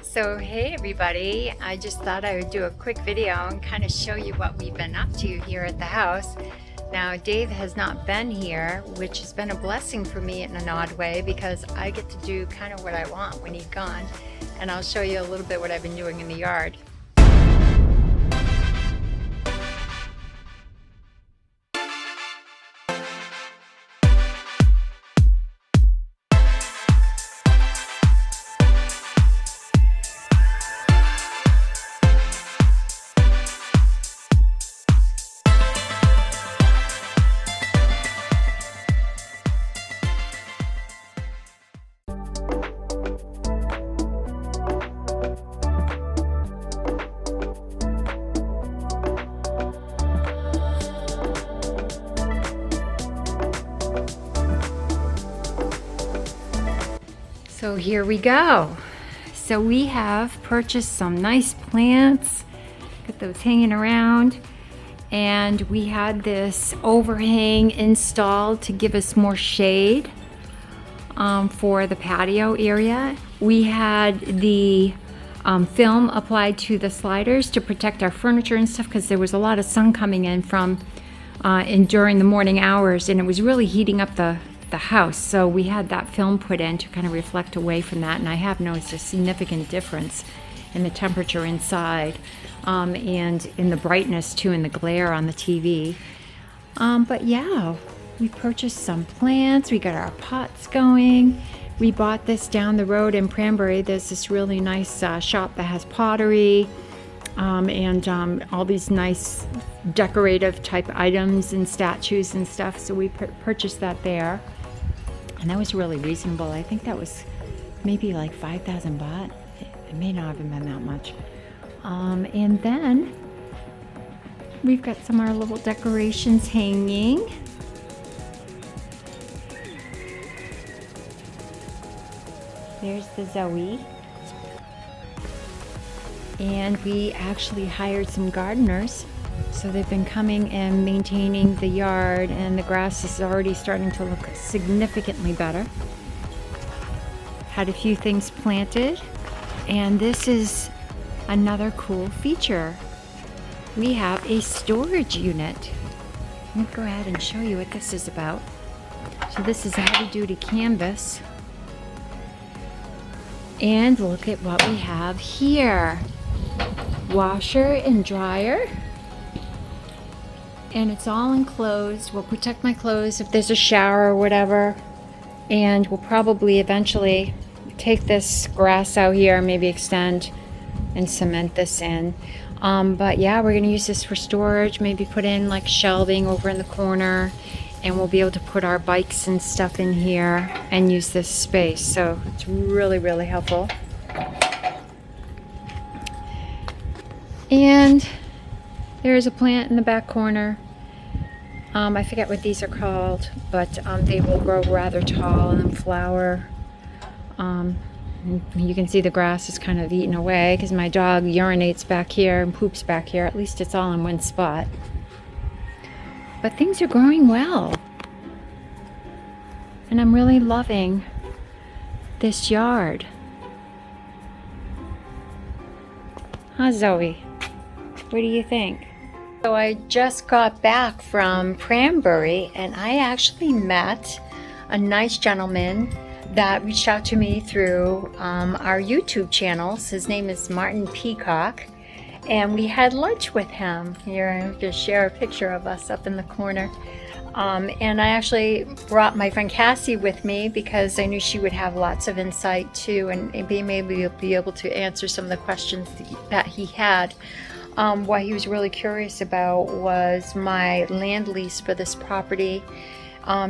So hey everybody, I just thought I would do a quick video and kind of show you what we've been up to here at the house. Now Dave has not been here, which has been a blessing for me in an odd way because I get to do kind of what I want when he's gone, and I'll show you a little bit what I've been doing in the yard. So here we go. So we have purchased some nice plants. Got those hanging around. And we had this overhang installed to give us more shade for the patio area. We had the film applied to the sliders to protect our furniture and stuff because there was a lot of sun coming in during the morning hours, and it was really heating up the house. So we had that film put in to kind of reflect away from that, and I have noticed a significant difference in the temperature inside and in the brightness too, in the glare on the TV. But yeah, we purchased some plants. We got our pots going. We bought this down the road in Cranberry. There's this really nice shop that has pottery and all these nice decorative type items and statues and stuff. So we purchased that there. And that was really reasonable. I think that was maybe like 5,000 baht. It may not have been that much. And then we've got some of our little decorations hanging. There's the Zoe. And we actually hired some gardeners. So they've been coming and maintaining the yard, and the grass is already starting to look significantly better. Had a few things planted, and this is another cool feature. We have a storage unit. Let me go ahead and show you what this is about. So this is a heavy-duty canvas. And look at what we have here. Washer and dryer. And it's all enclosed. Will protect my clothes if there's a shower or whatever. And we'll probably eventually take this grass out here, maybe extend and cement this in. But yeah, we're gonna use this for storage, maybe put in like shelving over in the corner, and we'll be able to put our bikes and stuff in here and use this space. So it's really, really helpful. And there's a plant in the back corner. I forget what these are called, but they will grow rather tall and flower. You can see the grass is kind of eaten away because my dog urinates back here and poops back here. At least it's all in one spot. But things are growing well. And I'm really loving this yard. Huh, Zoe? What do you think? So I just got back from Cranberry, and I actually met a nice gentleman that reached out to me through our YouTube channels. His name is Martin Peacock, and we had lunch with him. Here, I'm just share a picture of us up in the corner. And I actually brought my friend Cassie with me because I knew she would have lots of insight too, and maybe be able to answer some of the questions that he had. What he was really curious about was my land lease for this property.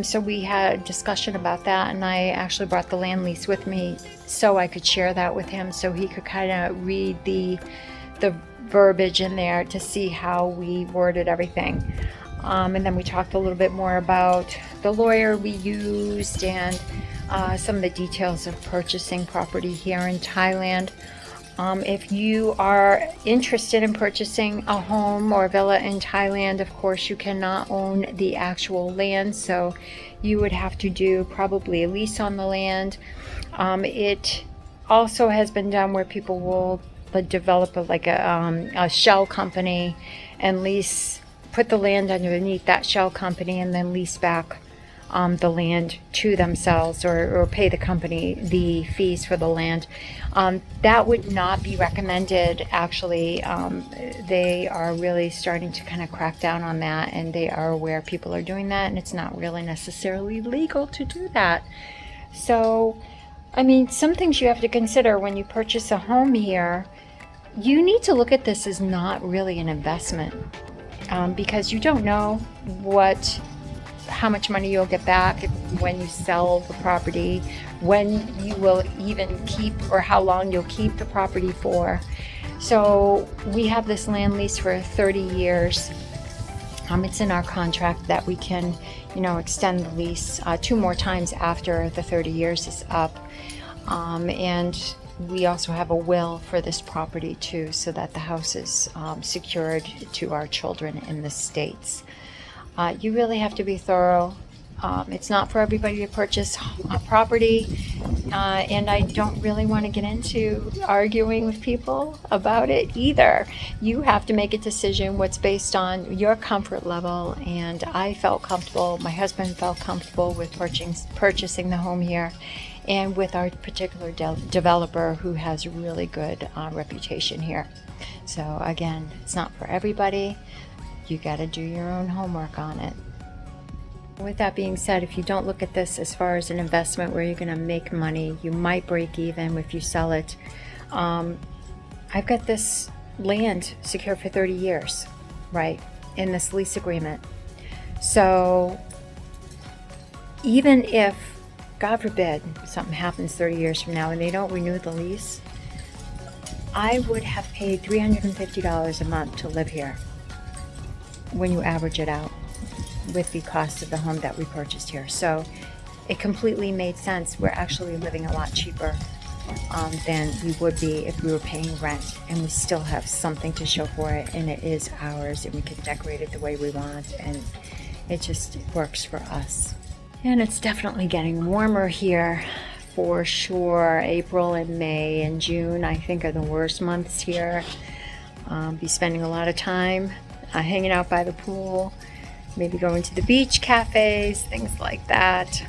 So we had a discussion about that, and I actually brought the land lease with me so I could share that with him, so he could kind of read the verbiage in there to see how we worded everything. And then we talked a little bit more about the lawyer we used and some of the details of purchasing property here in Thailand. If you are interested in purchasing a home or a villa in Thailand, of course you cannot own the actual land, so you would have to do probably a lease on the land. It also has been done where people will develop a shell company and lease, put the land underneath that shell company and then lease back the land to themselves, or pay the company the fees for the land. That would not be recommended. Actually, they are really starting to kind of crack down on that, and they are aware people are doing that, and it's not really necessarily legal to do that. So, I mean, some things you have to consider when you purchase a home here. You need to look at this as not really an investment, because you don't know how much money you'll get back when you sell the property, when you will even keep, or how long you'll keep the property for. So we have this land lease for 30 years. It's in our contract that we can, extend the lease 2 more times after the 30 years is up. And we also have a will for this property too, so that the house is secured to our children in the States. You really have to be thorough. It's not for everybody to purchase a property, and I don't really want to get into arguing with people about it either. You have to make a decision what's based on your comfort level, and I felt comfortable, my husband felt comfortable with purchasing the home here, and with our particular developer who has a really good reputation here. So again, it's not for everybody. You got to do your own homework on it. With that being said, if you don't look at this as far as an investment where you're going to make money, you might break even if you sell it. I've got this land secured for 30 years, right, in this lease agreement. So even if, God forbid, something happens 30 years from now and they don't renew the lease, I would have paid $350 a month to live here when you average it out with the cost of the home that we purchased here. So it completely made sense. We're actually living a lot cheaper than we would be if we were paying rent, and we still have something to show for it, and it is ours, and we can decorate it the way we want, and it just works for us. And it's definitely getting warmer here for sure. April and May and June, I think, are the worst months here. Be spending a lot of time hanging out by the pool, maybe going to the beach, cafes, things like that.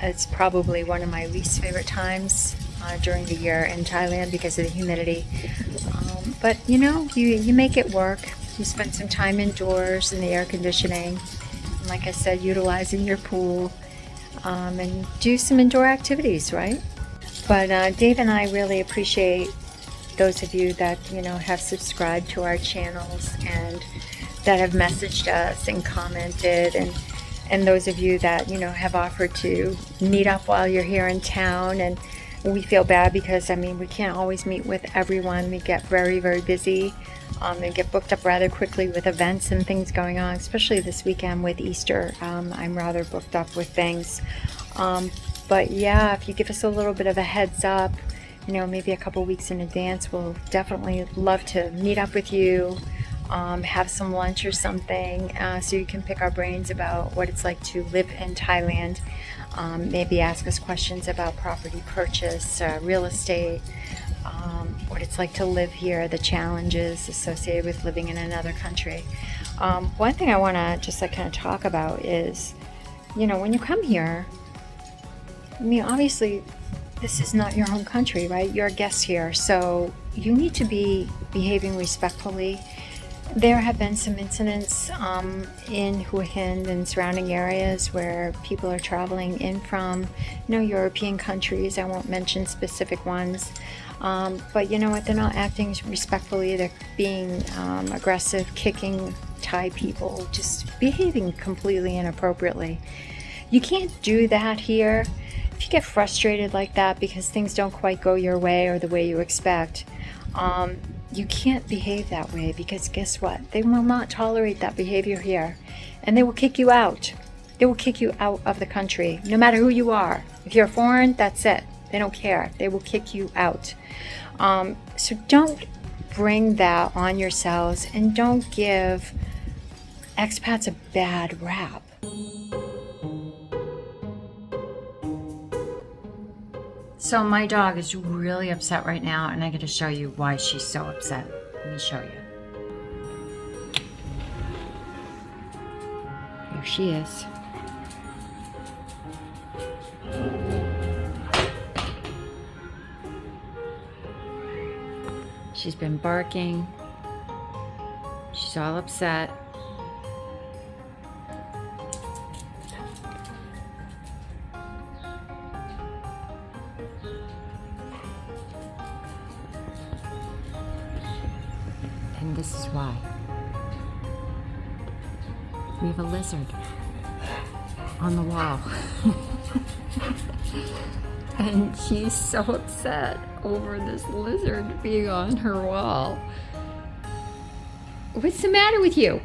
It's probably one of my least favorite times during the year in Thailand because of the humidity. But you make it work. You spend some time indoors in the air conditioning. And like I said, utilizing your pool, and do some indoor activities, right? But Dave and I really appreciate those of you that have subscribed to our channels and that have messaged us and commented, and those of you that have offered to meet up while you're here in town. And we feel bad because we can't always meet with everyone. We get very, very busy and get booked up rather quickly with events and things going on, especially this weekend with Easter. I'm rather booked up with things, but yeah, if you give us a little bit of a heads up, maybe a couple weeks in advance, we'll definitely love to meet up with you, have some lunch or something, so you can pick our brains about what it's like to live in Thailand. Maybe ask us questions about property purchase, real estate, what it's like to live here, the challenges associated with living in another country. One thing I want to just kind of talk about is, when you come here, obviously this is not your home country, right? You're a guest here, so you need to be behaving respectfully. There have been some incidents in Hua Hin and surrounding areas where people are traveling in from European countries. I won't mention specific ones, but you know what? They're not acting respectfully. They're being aggressive, kicking Thai people, just behaving completely inappropriately. You can't do that here. If you get frustrated like that because things don't quite go your way or the way you expect, you can't behave that way, because guess what? They will not tolerate that behavior here, and they will kick you out. They will kick you out of the country, no matter who you are. If you're foreign, that's it. They don't care. They will kick you out. So don't bring that on yourselves, and don't give expats a bad rap. So my dog is really upset right now, and I got to show you why she's so upset. Let me show you. Here she is. She's been barking. She's all upset. And this is why. We have a lizard on the wall. And she's so upset over this lizard being on her wall. What's the matter with you?